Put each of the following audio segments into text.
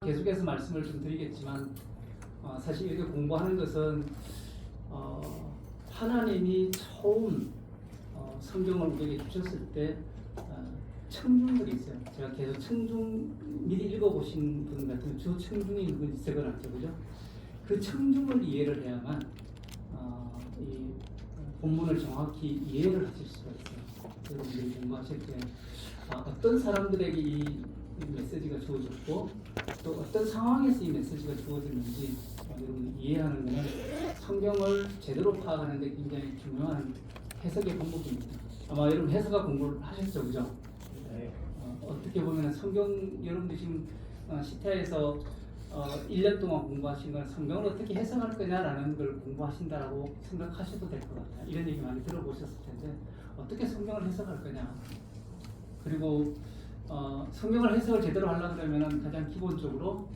계속해서 말씀을 좀 드리겠지만 사실 이렇게 공부하는 것은 하나님이 처음 성경을 우리에게 주셨을 때 청중들이 있어요. 제가 계속 청중 미리 읽어보신 분 같은 주 청중이 누군지 적어놨죠, 그죠? 그 청중을 이해를 해야만 이 본문을 정확히 이해를 하실 수가 있어요. 여러분들이 공부하실 때 어떤 사람들에게 이 메시지가 주어졌고 또 어떤 상황에서 이 메시지가 주어졌는지 여러분이 이해하는 것은 성경을 제대로 파악하는 데 굉장히 중요한 해석의 방법입니다. 아마 여러분 해석학 공부를 하셨죠, 그죠? 네. 어떻게 보면 성경 여러분들 지금 시타에서 1년 동안 공부하신 건 성경을 어떻게 해석할 거냐라는 걸 공부하신다라고 생각하셔도 될 것 같아요. 이런 얘기 많이 들어보셨을 텐데 어떻게 성경을 해석할 거냐. 그리고 성경을 해석을 제대로 하려면 가장 기본적으로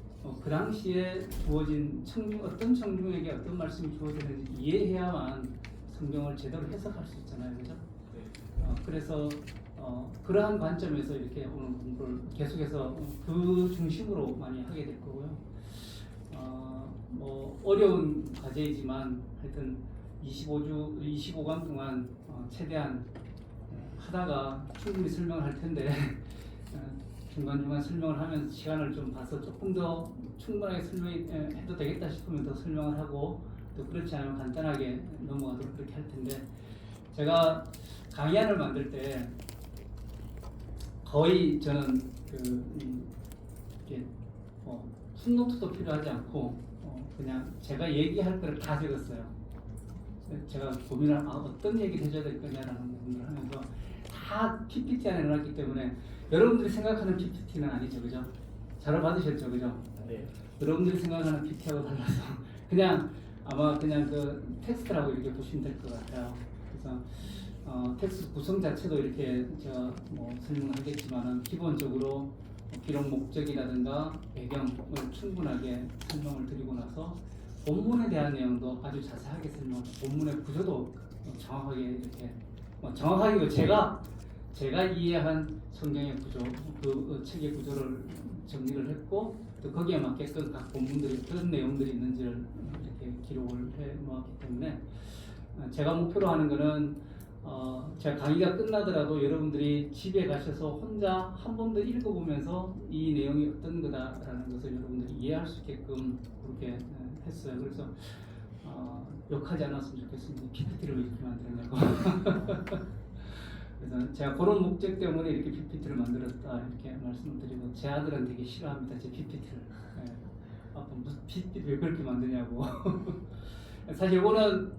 그 당시에 주어진 어떤 청중에게 어떤 말씀이 주어졌는지 이해해야만 성경을 제대로 해석할 수 있잖아요, 그죠? 그래서 그러한 관점에서 이렇게 오늘 공부를 계속해서 그 중심으로 많이 하게 될 거고요. 뭐 어려운 과제이지만 하여튼 25강 동안 최대한 하다가 충분히 설명을 할 텐데 중간중간 설명을 하면서 시간을 좀 봐서 조금 더 충분하게 설명해도 되겠다 싶으면 더 설명을 하고 또 그렇지 않으면 간단하게 넘어가도록 그렇게 할 텐데 제가 강의안을 만들 때 거의 저는 이렇게 풋노트도 필요하지 않고 그냥 제가 얘기할 거를 다 적었어요. 제가 고민을 어떤 얘기를 해줘야 될 거냐라는 고민을 하면서 다 PPT 안에 넣어놨기 때문에 여러분들이 생각하는 PPT는 아니죠, 그죠? 잘 받으셨죠, 그죠? 네. 여러분들이 생각하는 PPT하고 달라서 그냥 아마 그냥 그 텍스트라고 이렇게 보시면 될 것 같아요. 그래서 텍스트 구성 자체도 이렇게 제가 뭐 설명을 하겠지만은 기본적으로 기록 목적이라든가 배경을 충분하게 설명을 드리고 나서 본문에 대한 내용도 아주 자세하게 설명을 본문의 구조도 정확하게 이렇게 정확하게 제가 이해한 성경의 구조 그 책의 구조를 정리를 했고 또 거기에 맞게끔 각 본문들이 어떤 내용들이 있는지를 이렇게 기록을 해 놓았기 때문에 제가 목표로 하는 거는 제가 강의가 끝나더라도 여러분들이 집에 가셔서 혼자 한 번 더 읽어보면서 이 내용이 어떤 거다라는 것을 여러분들이 이해할 수 있게끔 그렇게 했어요. 그래서 욕하지 않았으면 좋겠습니다. PPT를 이렇게 만들었냐고. 그래서 제가 그런 목적 때문에 이렇게 PPT를 만들었다 이렇게 말씀을 드리고 제 아들은 되게 싫어합니다. 제 PPT를. 아빠 무슨 PPT 왜 그렇게 만드냐고. 사실 이거는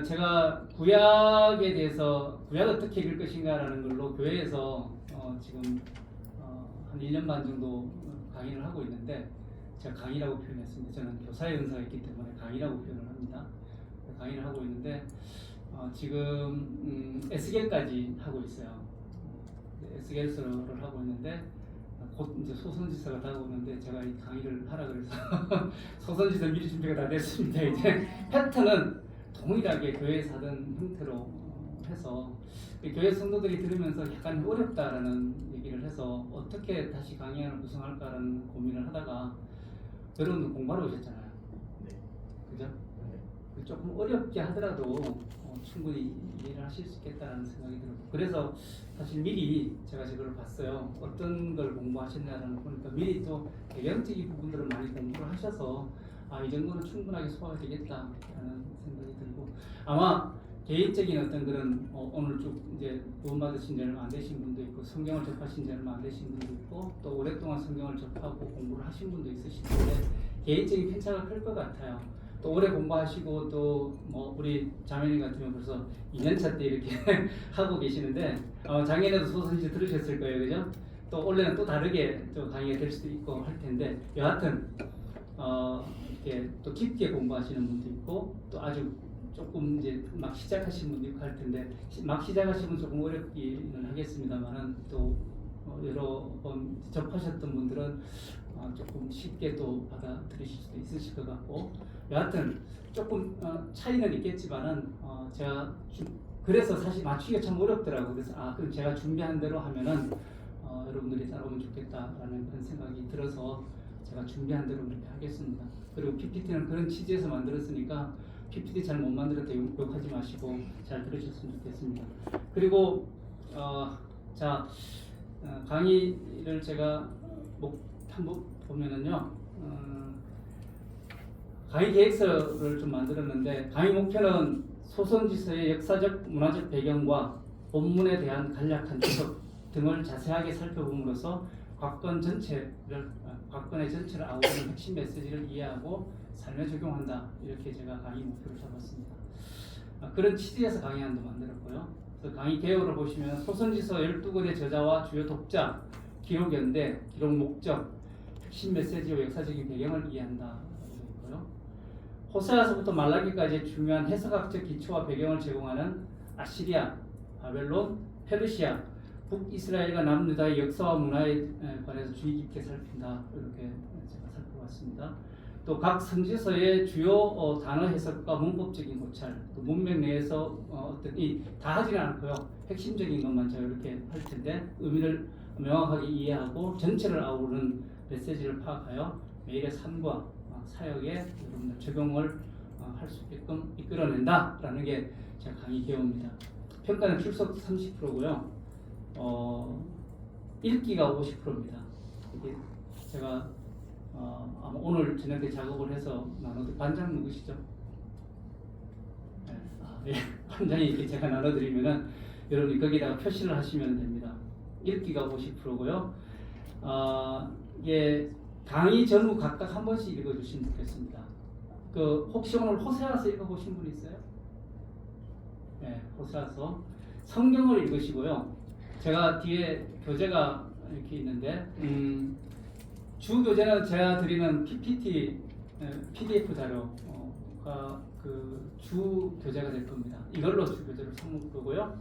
제가 구약에 대해서 구약 어떻게 읽을 것인가라는 걸로 교회에서 지금 한 1년 반 정도 강의를 하고 있는데 제가 강의라고 표현했습니다. 저는 교사의 은사가 있기 때문에 강의라고 표현을 합니다. 강의를 하고 있는데 지금 에스겔까지 하고 있어요. 에스겔서를 하고 있는데 곧 이제 소선지서가 다가오는데 제가 이 강의를 하라 그래서 소선지서 미리 준비가 다 됐습니다. 이제 패턴은 동일하게 교회에서 하던 형태로 해서 교회 성도들이 들으면서 약간 어렵다라는 얘기를 해서 어떻게 다시 강의안을 구성할까라는 고민을 하다가 여러분도 공부하러 오셨잖아요. 네. 그죠? 네. 조금 어렵게 하더라도 충분히 이해를 하실 수 있겠다라는 생각이 들고 그래서 사실 미리 제가 저걸 봤어요. 어떤 걸 공부하셨냐는 거 보니까 미리 또 개념적인 부분들을 많이 공부를 하셔서 이 정도는 충분하게 소화가 되겠다라는 생각이 들고 아마 개인적인 어떤 그런 오늘 쭉 이제 구원받으신 지 얼마 안 되신 분도 있고 성경을 접하신 지 얼마 안 되신 분도 있고 또 오랫동안 성경을 접하고 공부를 하신 분도 있으실 텐데 개인적인 편차가 클 것 같아요. 또 오래 공부하시고 또 뭐 우리 자매님 같으면 벌써 2년차 때 이렇게 하고 계시는데 작년에도 소선지 들으셨을 거예요, 그죠? 또 올해는 또 다르게 또 강의가 될 수도 있고 할 텐데 여하튼 이렇게 또 깊게 공부하시는 분도 있고 또 아주 조금 이제 막 시작하신 분도 있고 할 텐데 막 시작하시면 조금 어렵기는 하겠습니다만은 또 여러 번 접하셨던 분들은 조금 쉽게 또 받아들이실 수도 있으실 것 같고 여하튼 조금 차이는 있겠지만은 제가 그래서 사실 맞추기가 참 어렵더라고요. 그래서 그럼 제가 준비한 대로 하면은 여러분들이 따라오면 좋겠다라는 그런 생각이 들어서 제가 준비한 대로 그렇게 하겠습니다. 그리고 PPT는 그런 취지에서 만들었으니까 PPT 잘 못 만들었다 욕하지 마시고 잘 들으셨으면 좋겠습니다. 그리고 강의를 제가 한번 보면은요, 강의 계획서를 좀 만들었는데 강의 목표는 소선지서의 역사적 문화적 배경과 본문에 대한 간략한 주석 등을 자세하게 살펴봄으로써 곽건의 전체를 아우르는 핵심 메시지를 이해하고 삶에 적용한다. 이렇게 제가 강의 목표를 잡았습니다. 그런 취지에서 강의안도 만들었고요. 그래서 강의 개요를 보시면 소선지서 12권의 저자와 주요 독자, 기록 연대, 기록 목적, 핵심 메시지와 역사적인 배경을 이해한다. 있고요. 호세아서부터 말라기까지의 중요한 해석학적 기초와 배경을 제공하는 아시리아, 바벨론, 페르시아, 북이스라엘과 남유다의 역사와 문화에 관해서 주의 깊게 살핀다. 이렇게 제가 살펴봤습니다. 또 각 선지서의 주요 단어 해석과 문법적인 고찰, 또 문맥 내에서 다 하지는 않고요. 핵심적인 것만 제가 이렇게 할 텐데 의미를 명확하게 이해하고 전체를 아우르는 메시지를 파악하여 매일의 삶과 사역에 여러분들 적용을 할 수 있게끔 이끌어낸다라는 게 제가 강의 개요입니다. 평가는 출석 30%고요. 읽기가 50%입니다. 이게 제가 아마 오늘 저녁 때 작업을 해서 나눠드 반장 누구시죠? 네. 네. 반장이 이렇게 제가 나눠드리면은 여러분이 거기다가 표시를 하시면 됩니다. 읽기가 50%고요. 이게 강의 전후 각각 한 번씩 읽어주시면 좋겠습니다. 혹시 오늘 호세아서 읽어보신 분 있어요? 네, 호세아서. 성경을 읽으시고요. 제가 뒤에 교재가 이렇게 있는데 주 교재는 제가 드리는 PPT, PDF 자료가 주 교재가 될 겁니다. 이걸로 주 교재를 삼을 거고요.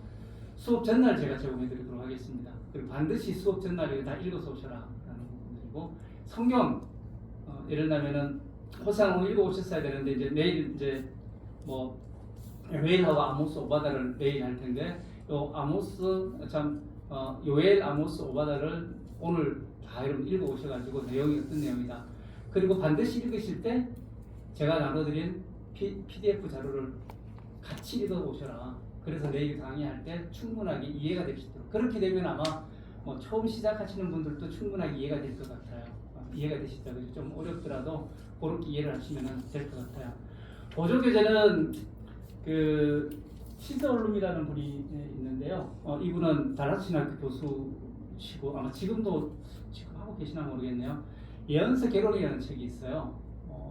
수업 전날 제가 제공해 드리도록 하겠습니다. 그리고 반드시 수업 전날에 다 읽어서 오셔라 라는 부분들이고, 성경 예를 들면은 호세아는 오늘 읽어오셨어야 되는데 이제 내일 이제 요엘하고 아모스 오바다를 내일 할 텐데 요엘 아모스 오바다를 오늘 다 여러분 읽어오셔가지고 내용이 어떤 내용이다. 그리고 반드시 읽으실 때 제가 나눠드린 PDF 자료를 같이 읽어오셔라. 그래서 내일 강의할 때 충분하게 이해가 될 수 있도록. 그렇게 되면 아마 처음 시작하시는 분들도 충분하게 이해가 될 것 같아요. 이해가 되시죠? 좀 어렵더라도 그렇게 이해를 하시면 될 것 같아요. 보조교재는 시드얼룸이라는 분이 있는데요. 이분은 달라스신학교 교수시고 아마 지금 하고 계시나 모르겠네요. 예언서 개론이라는 책이 있어요.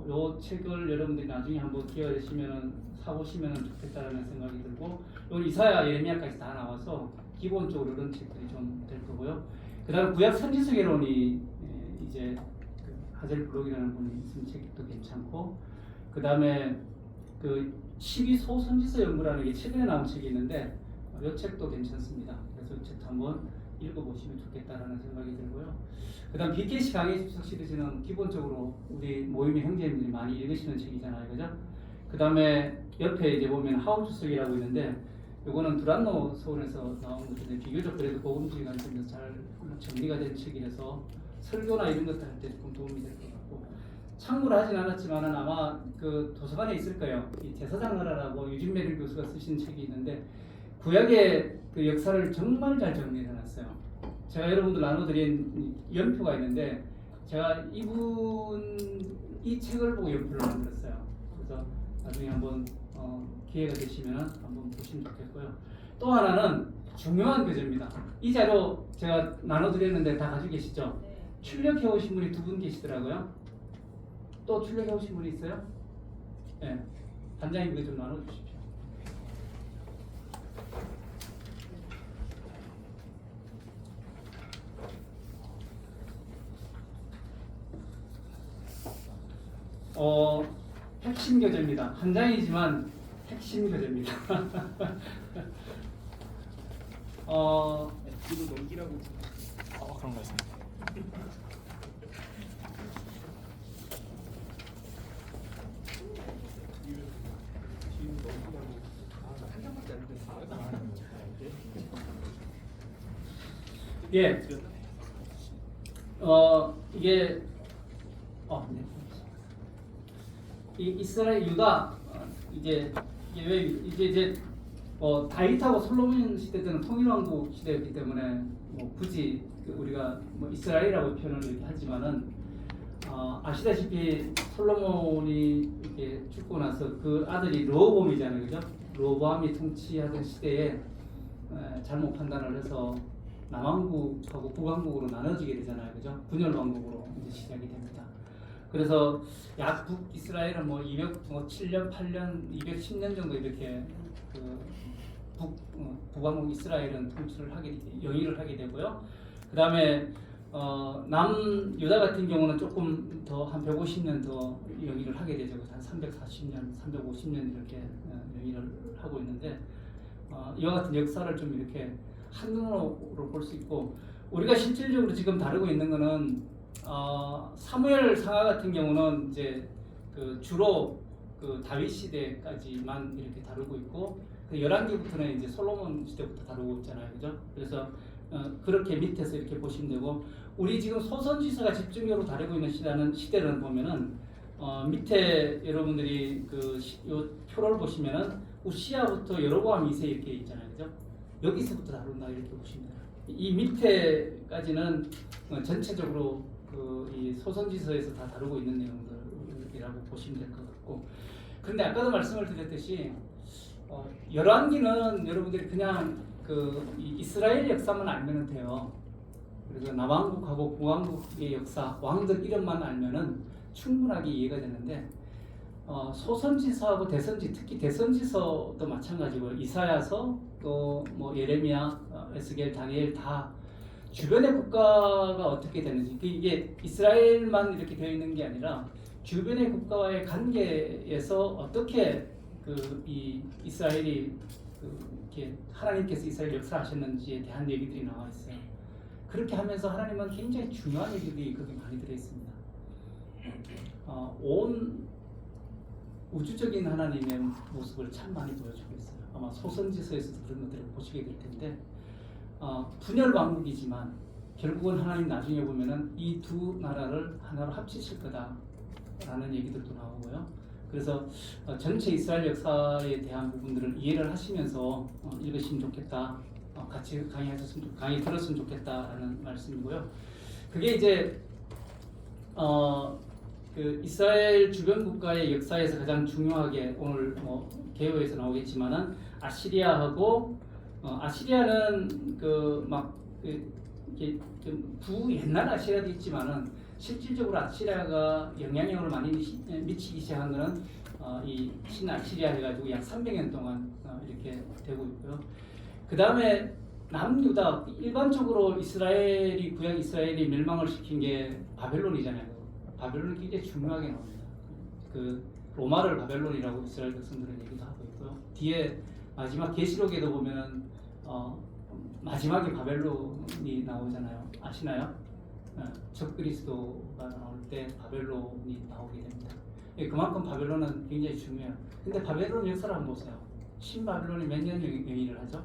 이 책을 여러분들이 나중에 한번 기회가 되시면 사보시면 좋겠다라는 생각이 들고, 여기 이사야, 예레미야까지 다 나와서 기본적으로 이런 책들이 좀 될 거고요. 그 다음 구약 선지서 개론이 이제 하젤 블록이라는 분이 쓴 책도 괜찮고, 그 다음에 12소 선지서 연구라는 게 최근에 나온 책이 있는데 이 책도 괜찮습니다. 그래서 이 책도 한번 읽어보시면 좋겠다라는 생각이 들고요. 그 다음 BKC 강의 주석 시리즈는 기본적으로 우리 모임의 형제님들이 많이 읽으시는 책이잖아요. 그죠? 그 다음에 옆에 이제 보면 하우 주석이라고 있는데, 이거는 두란노 서울에서 나온 것인데 비교적 그래도 고급진 관점에서 잘 정리가 된 책이라서 설교나 이런 것들 할 때 조금 도움이 될 것 같고, 참고를 하진 않았지만은 아마 도서관에 있을 거예요. 이 제사장 나라라고 유진 메릴 교수가 쓰신 책이 있는데 구약의 역사를 정말 잘 정리해 놨어요. 제가 여러분들 나눠드린 연표가 있는데 제가 이 책을 보고 연표를 만들었어요. 그래서 나중에 한번 기회가 되시면 한번 보시면 좋겠고요. 또 하나는 중요한 교재입니다. 이 자료 제가 나눠드렸는데 다 가지고 계시죠? 출력해 오신 분이 2분 계시더라고요. 또 출력해 오신 분이 있어요? 네. 반장님 이거 좀 나눠주십시오. 핵심 교재입니다. 한 장이지만 핵심 교재입니다. 이거 넘기라고. 그런 거 있습니다. 예. 이게 이 이스라엘 유다 이게 왜 이제 다윗하고 솔로몬 시대 때는 통일왕국 시대였기 때문에 뭐 굳이 우리가 뭐 이스라엘이라고 표현을 이렇게 하지만은 아시다시피 솔로몬이 이렇게 죽고 나서 그 아들이 르호보암이잖아요, 그죠? 르호보암이 통치하던 시대에 잘못 판단을 해서 남왕국하고 북왕국으로 나눠지게 되잖아요, 그죠? 분열 왕국으로 이제 시작이 됩니다. 그래서 약 북이스라엘은 뭐 207년, 8년, 210년 정도 이렇게 그 북왕국 이스라엘은 통치를 영위를 하게 되고요. 그 다음에 남유다 같은 경우는 조금 더 한 150년 더 영위를 하게 되죠. 한 340년, 350년 이렇게 영위를 하고 있는데 이와 같은 역사를 좀 이렇게 한눈으로 볼 수 있고 우리가 실질적으로 지금 다루고 있는 거는 사무엘 상하 같은 경우는 이제 주로 다윗 시대까지만 이렇게 다루고 있고 열왕기부터는 이제 솔로몬 시대부터 다루고 있잖아요, 그죠? 그래서 그렇게 밑에서 이렇게 보시면 되고 우리 지금 소선지서가 집중적으로 다루고 있는 시대를 보면은 밑에 여러분들이 요 표를 보시면은 우시야부터 여로보암 2세 이렇게 있잖아요, 그죠? 여기서부터 다룬다 이렇게 보시면 돼요. 이 밑에까지는 전체적으로 이 소선지서에서 다 다루고 있는 내용들이라고 보시면 될 것 같고 그런데 아까도 말씀을 드렸듯이 열왕기는 여러분들이 그냥 이 이스라엘 역사만 알면 돼요. 그래서 남왕국하고 북왕국의 역사, 왕들 이름만 알면은 충분하게 이해가 되는데 소선지서하고 대선지, 특히 대선지서도 마찬가지고요. 이사야서 또 뭐 예레미야, 에스겔, 다니엘 다 주변의 국가가 어떻게 되는지 이게 이스라엘만 이렇게 되어 있는 게 아니라 주변의 국가와의 관계에서 어떻게 이 이스라엘이 이렇게 하나님께서 이스라엘 역사하셨는지에 대한 얘기들이 나와 있어요. 그렇게 하면서 하나님은 굉장히 중요한 얘기들이 거기 많이 들어 있습니다. 온 우주적인 하나님의 모습을 참 많이 보여주고 있어요. 아마 소선지서에서도 그런 것들을 보시게 될 텐데 분열 왕국이지만 결국은 하나님 나중에 보면은 이 두 나라를 하나로 합치실 거다라는 얘기들도 나오고요. 그래서 전체 이스라엘 역사에 대한 부분들을 이해를 하시면서 읽으시면 좋겠다. 같이 강의 들었으면 좋겠다라는 말씀이고요. 그게 이제 이스라엘 주변 국가의 역사에서 가장 중요하게 오늘 개요에서 나오겠지만은 아시리아하고 아시리아는 부 옛날 아시리아도 있지만은 실질적으로 아시리아가 영향력을 많이 미치기 시작한 것은 이 신아시리아 해가지고 약 300년 동안 이렇게 되고 있고요. 그 다음에 남유다 일반적으로 구약 이스라엘이 멸망을 시킨 게 바벨론이잖아요. 바벨론이 굉장히 중요하게 나옵니다. 로마를 바벨론이라고 이스라엘 백성들은 얘기도 하고 있고요. 뒤에 마지막 계시록에도 보면은 마지막에 바벨론이 나오잖아요. 아시나요? 적그리스도가 나올 때 바벨론이 나오게 됩니다. 그만큼 바벨론은 굉장히 중요해요. 근데 바벨론 역사를 한번 보세요. 신바벨론이 몇 년 영위를 하죠?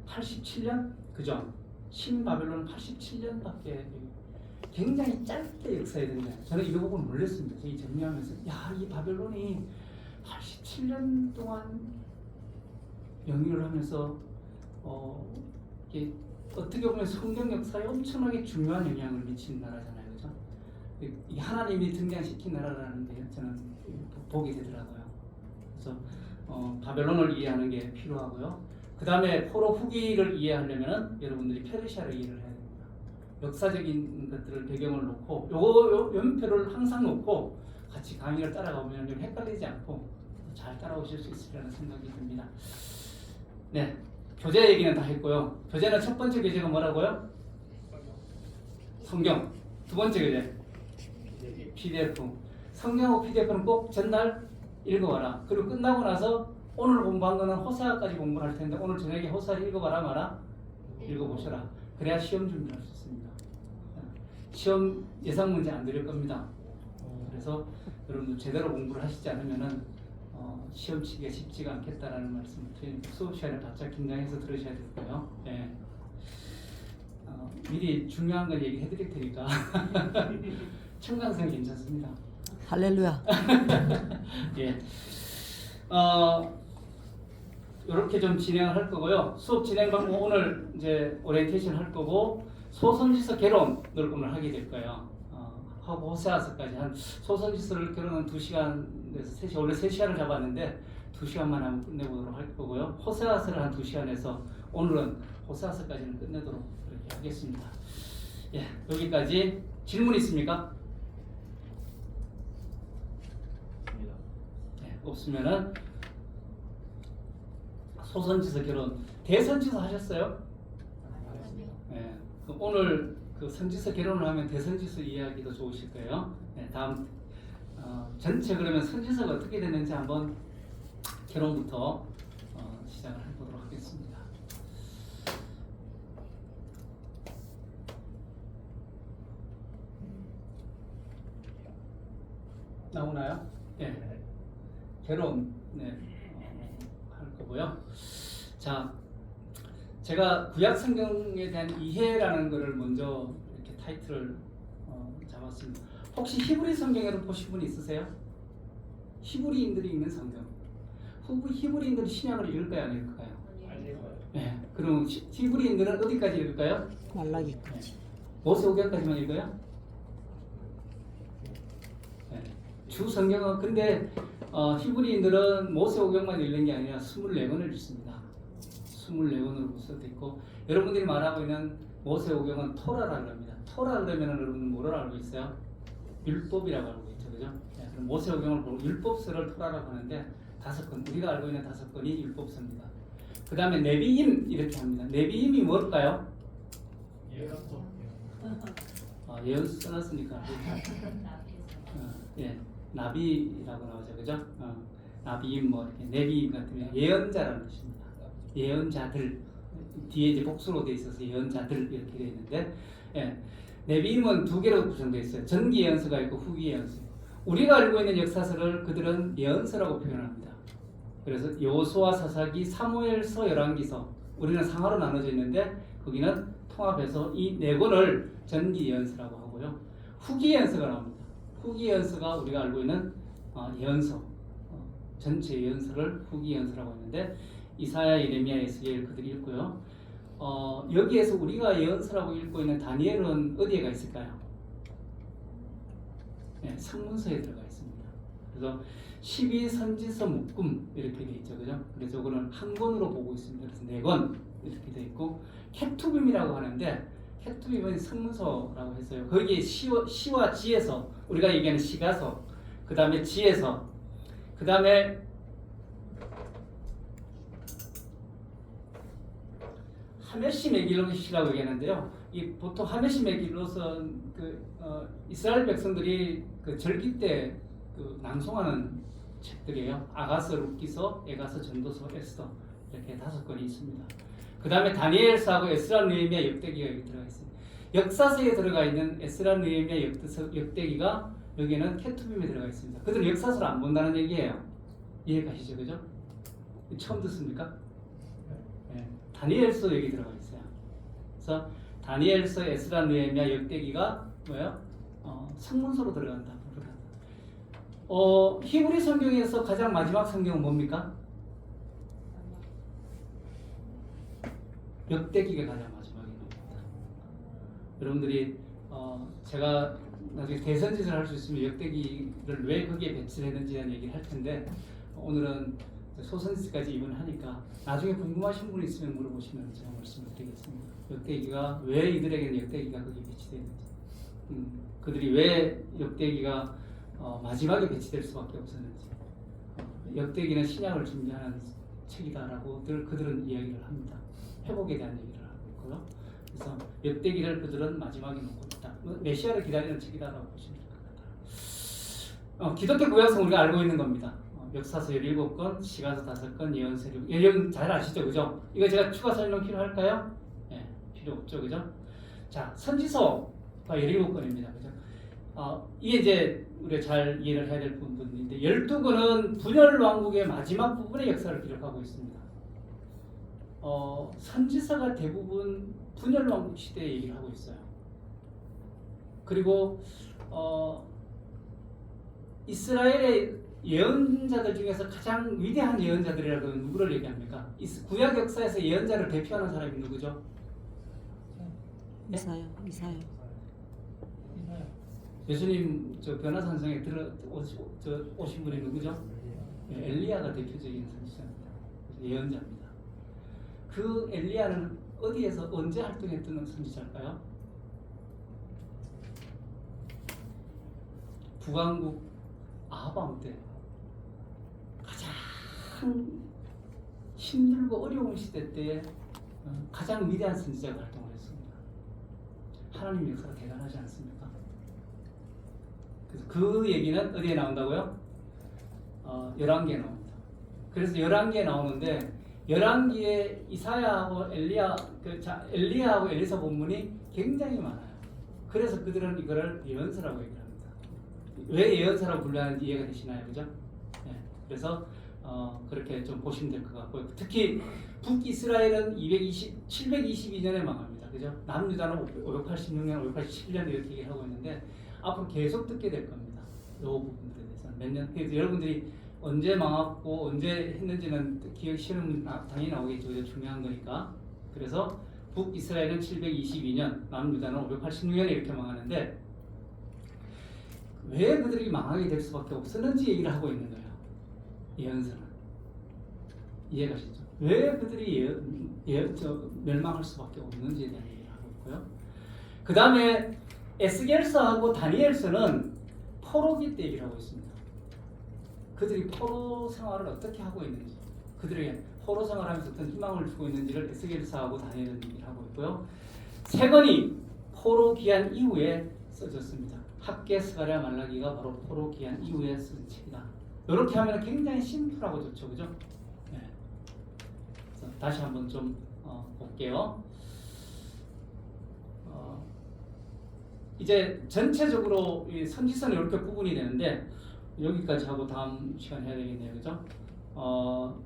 87년? 그죠? 신바벨론은 87년밖에 굉장히 짧게 역사해야 된다. 저는 이거 보고 놀랐습니다. 이 정리하면서 이 바벨론이 87년 동안 영위를 하면서 이게 어떻게 보면 성경 역사에 엄청나게 중요한 영향을 미치는 나라잖아요, 그죠? 이 하나님이 등장시킨 나라라는 게 저는 보게 되더라고요. 그래서 바벨론을 이해하는 게 필요하고요. 그 다음에 포로 후기를 이해하려면 여러분들이 페르시아를 이해를 해야 됩니다. 역사적인 것들을 배경을 놓고 요 연표를 항상 놓고 같이 강의를 따라가보면 좀 헷갈리지 않고 잘 따라오실 수 있으리라는 생각이 듭니다. 네, 교재 얘기는 다 했고요. 교재는 첫 번째 교재가 뭐라고요? 성경. 두 번째 교재 PDF. 성경하고 PDF는 꼭 전날 읽어와라. 그리고 끝나고 나서 오늘 공부한 거는 호사까지 공부를 할 텐데 오늘 저녁에 호사를 읽어봐라 마라? 읽어보셔라. 그래야 시험 준비를 할 수 있습니다. 시험 예상 문제 안 드릴 겁니다. 그래서 여러분들 제대로 공부를 하시지 않으면은 시험 치기가 쉽지가 않겠다라는 말씀을 드리니까 수업 시간에 바짝 긴장해서 들으셔야 되고요. 네. 미리 중요한 걸 얘기해 드릴 테니까 청강생 괜찮습니다. 할렐루야. 예. 이렇게 좀 진행을 할 거고요. 수업 진행 방법 오늘 이제 오리엔테이션 할 거고 소선지서 개론을 오늘 하게 될 거예요. 하고 호세아서까지 한 소선지서를 개론은 2시간에서 3시간 원래 3시간을 잡았는데 2시간만 하면 끝내보도록 할 거고요. 호세아서를 한 2시간에서 오늘은 호세아서까지는 끝내도록 그렇게 하겠습니다. 예, 여기까지 질문 있습니까? 네, 없으면은 소선지서 개론 대선지서 하셨어요? 네, 오늘 그 선지서 개론을 하면 대선지서 이야기도 좋으실 거예요. 네, 다음 전체 그러면 선지서가 어떻게 되는지 한번 개론부터 시작을 해보도록 하겠습니다. 나오나요? 네. 개론 할 거고요. 자, 제가 구약 성경에 대한 이해라는 것을 먼저 이렇게 타이틀을 잡았습니다. 혹시 히브리 성경에도 보신 분 있으세요? 히브리인들이 읽는 성경. 히브리인들이 신약을 읽을까요, 안 읽을까요? 네. 그럼 히브리인들은 어디까지 읽을까요? 말라기까지. 모세오경까지만 읽어요? 네. 주 성경은 근데 히브리인들은 모세오경만 읽는 게 아니라 24권을 읽습니다. 24권으로 구성되어 있고 여러분들이 말하고 있는 모세오경은 토라라고 합니다. 토라 그러면 여러분은 뭐를 알고 있어요? 율법이라고 알고 있죠, 그죠? 네, 그럼 모세오경을 보고 율법서를 토라라고 하는데 5권, 우리가 알고 있는 5권이 율법서입니다. 그 다음에 네비임 이렇게 합니다. 네비임이 뭘까요? 예언 써놨으니까 예, 나비라고 나오죠, 그죠? 나비임 뭐 이렇게 네비임 같은 예언자라는 뜻입니다. 예언자들 뒤에 이제 복수로 돼 있어서 예언자들 이렇게 돼 있는데, 예, 네비임은 2개로 구성되어 있어요. 전기 예언서가 있고 후기 예언서. 우리가 알고 있는 역사서를 그들은 예언서라고 표현합니다. 그래서 여호수아, 사사기, 사무엘서, 열왕기서 우리는 상하로 나눠져 있는데 거기는 통합해서 이 4권을 전기 예언서라고 하고요. 후기 예언서가 나옵니다. 후기 예언서가 우리가 알고 있는 예언서, 전체 예언서를 후기 예언서라고 했는데 이사야, 예레미야, 에스겔 그들이 읽고요. 여기에서 우리가 예언서라고 읽고 있는 다니엘은 어디에가 있을까요? 네, 성문서에 들어가 있습니다. 그래서 12선지서 묶음 이렇게 돼 있죠, 그죠? 그래서 이거는 한 권으로 보고 있습니다. 그래서 4권 이렇게 돼 있고 케투빔이라고 하는데 케투빔은 성문서라고 했어요. 거기에 시와 지에서 우리가 얘기하는 시가서, 그 다음에 지에서, 그 다음에 하메시 메길롯이라고 얘기하는데요. 이 보통 하메시 메길롯은 이스라엘 백성들이 그 절기 때 낭송하는 책들이에요. 아가서, 룻기서, 에가서, 전도서, 에스더 이렇게 5권이 있습니다. 그 다음에 다니엘서하고 에스라, 느헤미야, 역대기가 여기 들어가 있습니다. 역사서에 들어가 있는 에스라, 느헤미야, 역대기가 여기는 케투빔에 들어가 있습니다. 그들은 역사서를 안 본다는 얘기예요. 이해가시죠, 그죠? 처음 듣습니까? 네. 다니엘서 여기 들어가 있어요. 그래서 다니엘서, 에스라, 느헤미야, 역대기가 뭐예요? 성문서로 들어간다. 히브리 성경에서 가장 마지막 성경은 뭡니까? 역대기가 가장 마지막에 나옵니다. 여러분들이 제가 나중에 대선지를 할 수 있으면 역대기를 왜 거기에 배치를 했는지 대한 얘기를 할 텐데 오늘은 소선지까지 입원하니까 나중에 궁금하신 분 있으면 물어보시면 제가 말씀을 드리겠습니다. 역대기가 왜 이들에게는 역대기가 거기에 배치되는지, 그들이 왜 역대기가 마지막에 배치될 수밖에 없었는지, 역대기는 신약을 준비하는 책이다라고 그들은 이야기를 합니다. 회복에 대한 얘기를 하고 있고요. 그래서 역대기를 그들은 마지막에 놓고 있다. 메시아를 기다리는 책이다라고 보시면 될 것 같아요. 기독교 구약성 우리가 알고 있는 겁니다. 역사서 17권, 시가서 5권, 예언서 6권. 예언 잘 아시죠, 그죠? 이거 제가 추가 설명 필요할까요? 네, 필요 없죠, 그죠? 자, 선지서가 17권입니다, 그죠? 이게 이제 우리가 잘 이해를 해야 될 부분인데 12권은 분열 왕국의 마지막 부분의 역사를 기록하고 있습니다. 선지서가 대부분 분열왕국 시대 얘기를 하고 있어요. 그리고 이스라엘의 예언자들 중에서 가장 위대한 예언자들이라고 누구를 얘기합니까? 구약 역사에서 예언자를 대표하는 사람이 누구죠? 이사야. 예수님 저 변화산성에 오신 분이 누구죠? 엘리야가 대표적인 선지자입니다. 예언자입니다. 그 엘리야는 어디에서 언제 활동했던 선지자일까요? 북왕국 아합왕 때 가장 힘들고 어려운 시대 때 가장 위대한 선지자가 활동을 했습니다. 하나님 역사가 대단하지 않습니까? 그래서 그 얘기는 어디에 나온다고요? 11개에 나옵니다. 그래서 11개에 나오는데 11개의 이사야하고 엘리야하고 엘리사 본문이 굉장히 많아요. 그래서 그들은 이거를 예언서라고 얘기를 합니다. 왜 예언서라고 불러야 이해가 되시나요? 그죠? 네. 그래서 그렇게 좀 보시면 될 것 같고요. 특히 북이스라엘은 722년에 망합니다. 그죠? 남유다는 586년, 587년 이렇게 얘기를 하고 있는데 앞으로 계속 듣게 될 겁니다. 이 부분들에 대해서 몇 년. 그래서 여러분들이 언제 망했고 언제 했는지는 기억 시험 당연히 나오겠죠. 그죠? 중요한 거니까. 그래서 북이스라엘은 722년, 남유다는 586년에 이렇게 망하는데 왜 그들이 망하게 될 수밖에 없었는지 얘기를 하고 있는 거예요. 예언서는. 이해가시죠? 왜 그들이 멸망할 수밖에 없는지에 대한 얘기를 하고 있고요. 그 다음에 에스겔서하고 다니엘서는 포로기 때 얘기를 하고 있습니다. 그들이 포로 생활을 어떻게 하고 있는지, 그들에게 포로 생활하면서 어떤 희망을 주고 있는지를 에스겔서하고 다니엘은 얘기를 하고 있고요. 세 권이 포로 기한 이후에 써졌습니다. 학계, 스가랴, 말라기가 바로 포로 기한 이후에 쓴 책이다. 이렇게 하면 굉장히 심플하고 좋죠, 그죠? 네. 다시 한번 좀 볼게요. 이제 전체적으로 이 선지서는 이렇게 구분이 되는데 여기까지 하고 다음 시간 해야 되겠네요, 그죠?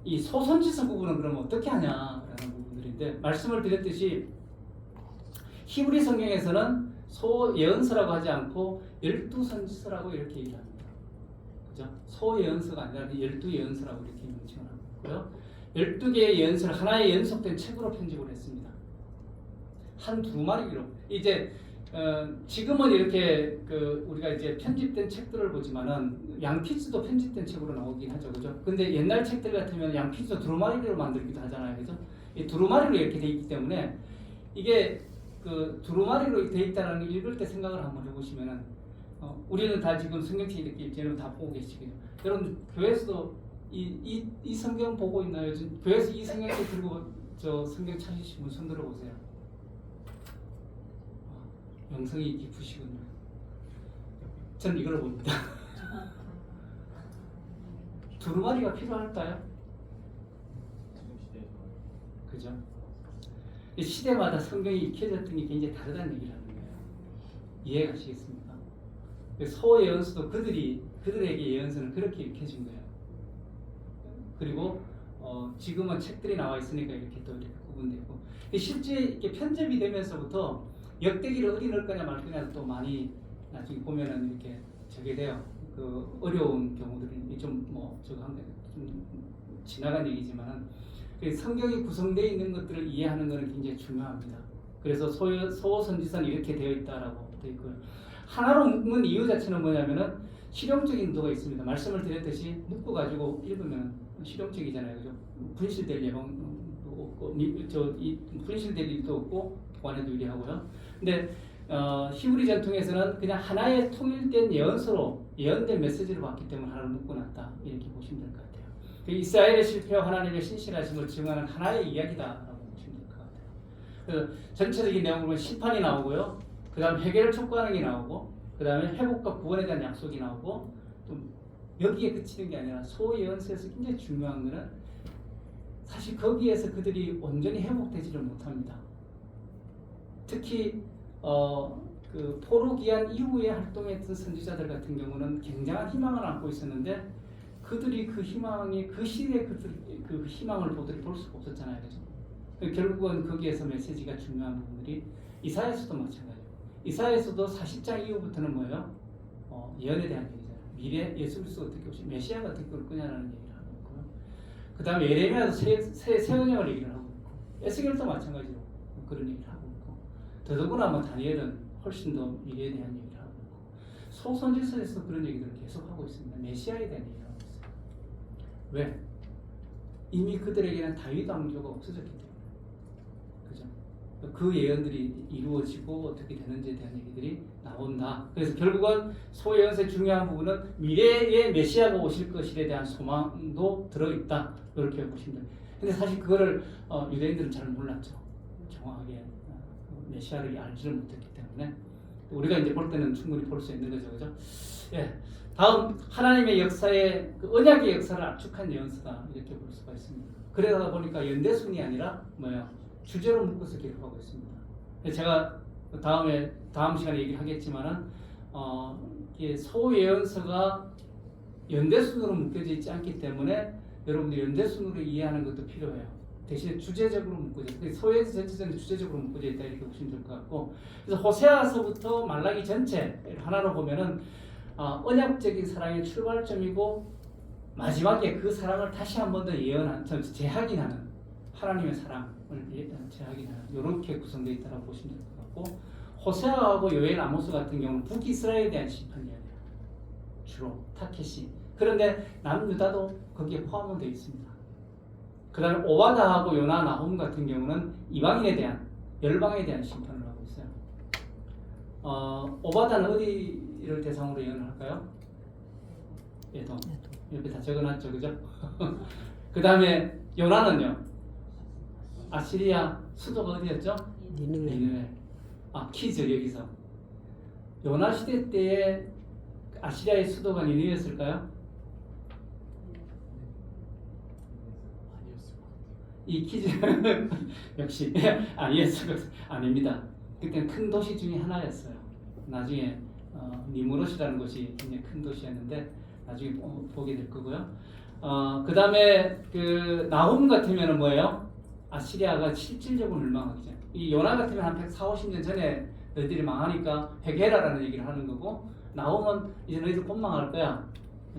이 소선지서 구분은 그러면 어떻게 하냐라는 부분들인데 말씀을 드렸듯이 히브리 성경에서는 소예언서라고 하지 않고 12선지서라고 이렇게 얘기를 합니다. 그죠? 소예언서가 아니라 12예언서라고 이렇게 명칭을 하고 있고요. 12개의 예언서를 하나의 연속된 책으로 편집을 했습니다. 한 두루마리로. 이제 지금은 이렇게 우리가 이제 편집된 책들을 보지만은 양피즈도 편집된 책으로 나오긴 하죠, 그죠? 근데 옛날 책들 같으면 양피즈도 두루마리로 만들기도 하잖아요, 그죠? 이 두루마리로 이렇게 돼 있기 때문에 이게 두루마리로 돼 있다는 걸 읽을 때 생각을 한번 해보시면은 우리는 다 지금 성경책 이렇게 이제는 다 보고 계시겠죠. 여러분 교회에서도 이 성경 보고 있나요? 요즘 교회에서 이 성경책 들고 저 성경 찾으신 분 손 들어보세요. 영성이 깊으시군요. 전 이걸 봅니다. 두루마리가 필요할까요? 그죠? 이 시대마다 성경이 익혀졌던 게 굉장히 다르다는 얘기를 하는 거예요. 이해가시겠습니까? 소예언서도 그들에게 예언서는 그렇게 익혀진 거예요. 그리고 지금은 책들이 나와 있으니까 이렇게 또 이렇게 구분되고 실제 이렇게 편집이 되면서부터 역대기를 어디 넣을 거냐 말 거냐 또 많이 나중에 보면은 이렇게 저게 돼요. 어려운 경우들이 좀 지나간 얘기지만은 성경이 구성되어 있는 것들을 이해하는 것은 굉장히 중요합니다. 그래서 소선지서는 이렇게 되어 있다라고 되어 있고요. 하나로 묶는 이유 자체는 뭐냐면은 실용적인 의도가 있습니다. 말씀을 드렸듯이 묶어 가지고 읽으면 실용적이잖아요, 그죠? 분실될 예방도 없고, 분실될 일도 없고 보관에도 유리하고요. 근데 히브리 전통에서는 그냥 하나의 통일된 예언서로 예언된 메시지를 받기 때문에 하나를 묶어놨다 이렇게 보시면 될 것 같아요. 이스라엘의 실패와 하나님의 신실하심을 증언하는 하나의 이야기다라고 보시면 될 것 같아요. 그래서 전체적인 내용을 보면 심판이 나오고요. 그 다음 해결을 촉구하는 게 나오고 그 다음에 회복과 구원에 대한 약속이 나오고 또 여기에 그치는 게 아니라 소예언서에서 굉장히 중요한 것은 사실 거기에서 그들이 온전히 회복되지를 못합니다. 특히 포로 기한 이후에 활동했던 선지자들 같은 경우는 굉장한 희망을 안고 있었는데 그들이 그 희망이 그 시대에 그 희망을 볼 수가 없었잖아요, 그죠? 결국은 거기에서 메시지가 중요한 부분들이 이사야서도 마찬가지예요. 이사야서도 40장 이후부터는 뭐예요? 예언에 대한 얘기잖아요. 미래 예수 그리스도 어떻게 오시, 메시아가 어떻게 올 거냐라는 얘기를 하고 있고요. 그 다음에 예레미야도 새 언약을 얘기를 하고 있고, 에스겔도 마찬가지로 그런 얘기를 하고 있고, 더더구나 뭐 다니엘은 훨씬 더 미래에 대한 얘기를 하고 있고, 소선지서에서 그런 얘기들을 계속 하고 있습니다. 메시아에 대한 얘기를 하고 있어요. 왜? 이미 그들에게는 다윗 왕조가 없어졌기 때문에. 그죠? 그 예언들이 이루어지고 어떻게 되는지에 대한 얘기들이 나온다. 그래서 결국은 소예언서의 중요한 부분은 미래에 메시아가 오실 것에 대한 소망도 들어있다. 이렇게 보시면 됩니다. 근데 사실 그거를 유대인들은 잘 몰랐죠. 정확하게 메시아를 알지를 못했기 때문에 우리가 이제 볼 때는 충분히 볼 수 있는 거죠. 그죠? 예. 다음 하나님의 역사의 그 언약의 역사를 압축한 예언서다. 이렇게 볼 수가 있습니다. 그러다 보니까 연대순이 아니라 뭐예요? 주제로 묶어서 기록하고 있습니다. 제가 다음 시간에 얘기하겠지만은 이게 소예언서가 연대순으로 묶여져 있지 않기 때문에 여러분들이 연대순으로 이해하는 것도 필요해요. 대신에 주제적으로 묶어져 있고 소예언서 전체적으로 주제적으로 묶어져 있다 이렇게 보시면 될 것 같고, 그래서 호세아서부터 말라기 전체 하나로 보면은 언약적인 사랑의 출발점이고 마지막에 그 사랑을 다시 한 번 더 재확인하는 하나님의 사랑을 재확인하는 이렇게 구성되어 있다고 보시면 될 것 같고, 호세아하고 요엘 아모스 같은 경우는 북이스라엘에 대한 심판 이야기예요. 주로 타켓이. 그런데 남유다도 거기에 포함되어 있습니다. 그 다음에 오바다하고 요나 나홈 같은 경우는 이방인에 대한 열방에 대한 심판을 하고 있어요. 오바다는 어디를 대상으로 예언을 할까요? 에돔. 옆에 다 적어놨죠, 그죠? 그 다음에 요나는요, 아시리아 수도가 어디였죠? 니느웨. 퀴즈 여기서. 요나 시대 때에 아시리아의 수도가 니느웨였을까요? 이 퀴즈 역시 아닙니다. 그때는 큰 도시 중에 하나였어요. 나중에 니무롯이라는 곳이 굉장히 큰 도시였는데 나중에 보게 될 거고요. 그 다음에 그 나홈 같으면은 뭐예요? 아시리아가 실질적으로 멸망하기 전. 이 요나 같으면 한 140-50년 전에 너희들이 망하니까 회개해라라는 얘기를 하는 거고, 나홈은 이제 너희들 곧 망할 거야.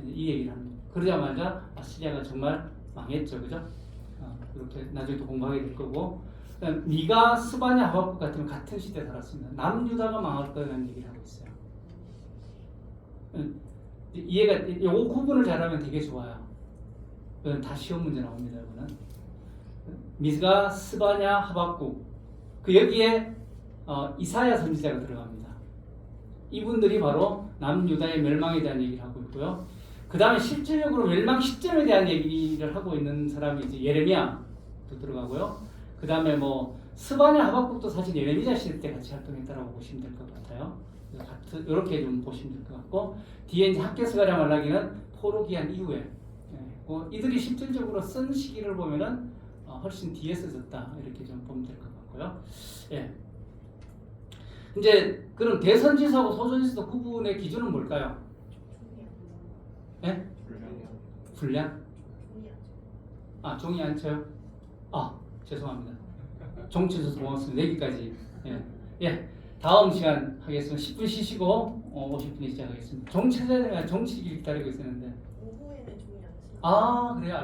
이 얘기를 하는 거예요. 그러자마자 아시리아가 정말 망했죠, 그죠? 이렇게 나중에 또 공부하게 될 거고, 그다음 미가, 스바냐, 하박국 같으면 같은 시대에 살았습니다. 남유다가 망할 거라는 얘기를 하고 있어요. 이해가, 요거 구분을 잘하면 되게 좋아요. 이건 다 시험 문제 나옵니다, 이거는. 미가, 스바냐, 하박국. 그 여기에 이사야 선지자가 들어갑니다. 이분들이 바로 남유다의 멸망에 대한 얘기를 하고 있고요. 그 다음에 실질적으로 멸망 시점에 대한 얘기를 하고 있는 사람이 이제 예레미야도 들어가고요. 그 다음에 뭐 스바냐, 하박국도 사실 예레미야 시대 때 같이 활동했다라고 보시면 될 것 같아요. 이렇게 좀 보시면 될 것 같고, 뒤에 이제 학개서가랴 말라기는 포로기한 이후에, 이들이 실질적으로 쓴 시기를 보면은 훨씬 뒤에 써졌다 이렇게 좀 보면 될 것 같고요. 예. 이제 그럼 대선지서하고 소선지서 구분의 기준은 뭘까요? 예? 분량? 종이 안 쳐요? 죄송합니다. 종치셔서 고맙습니다. 여기까지. 예. 다음 시간 하겠습니다. 10분 쉬시고 50분에 시작하겠습니다. 종 찾아야 되나? 종 치기 기다리고 있었는데. 오후에는 종이 안 쓰고. 그래요?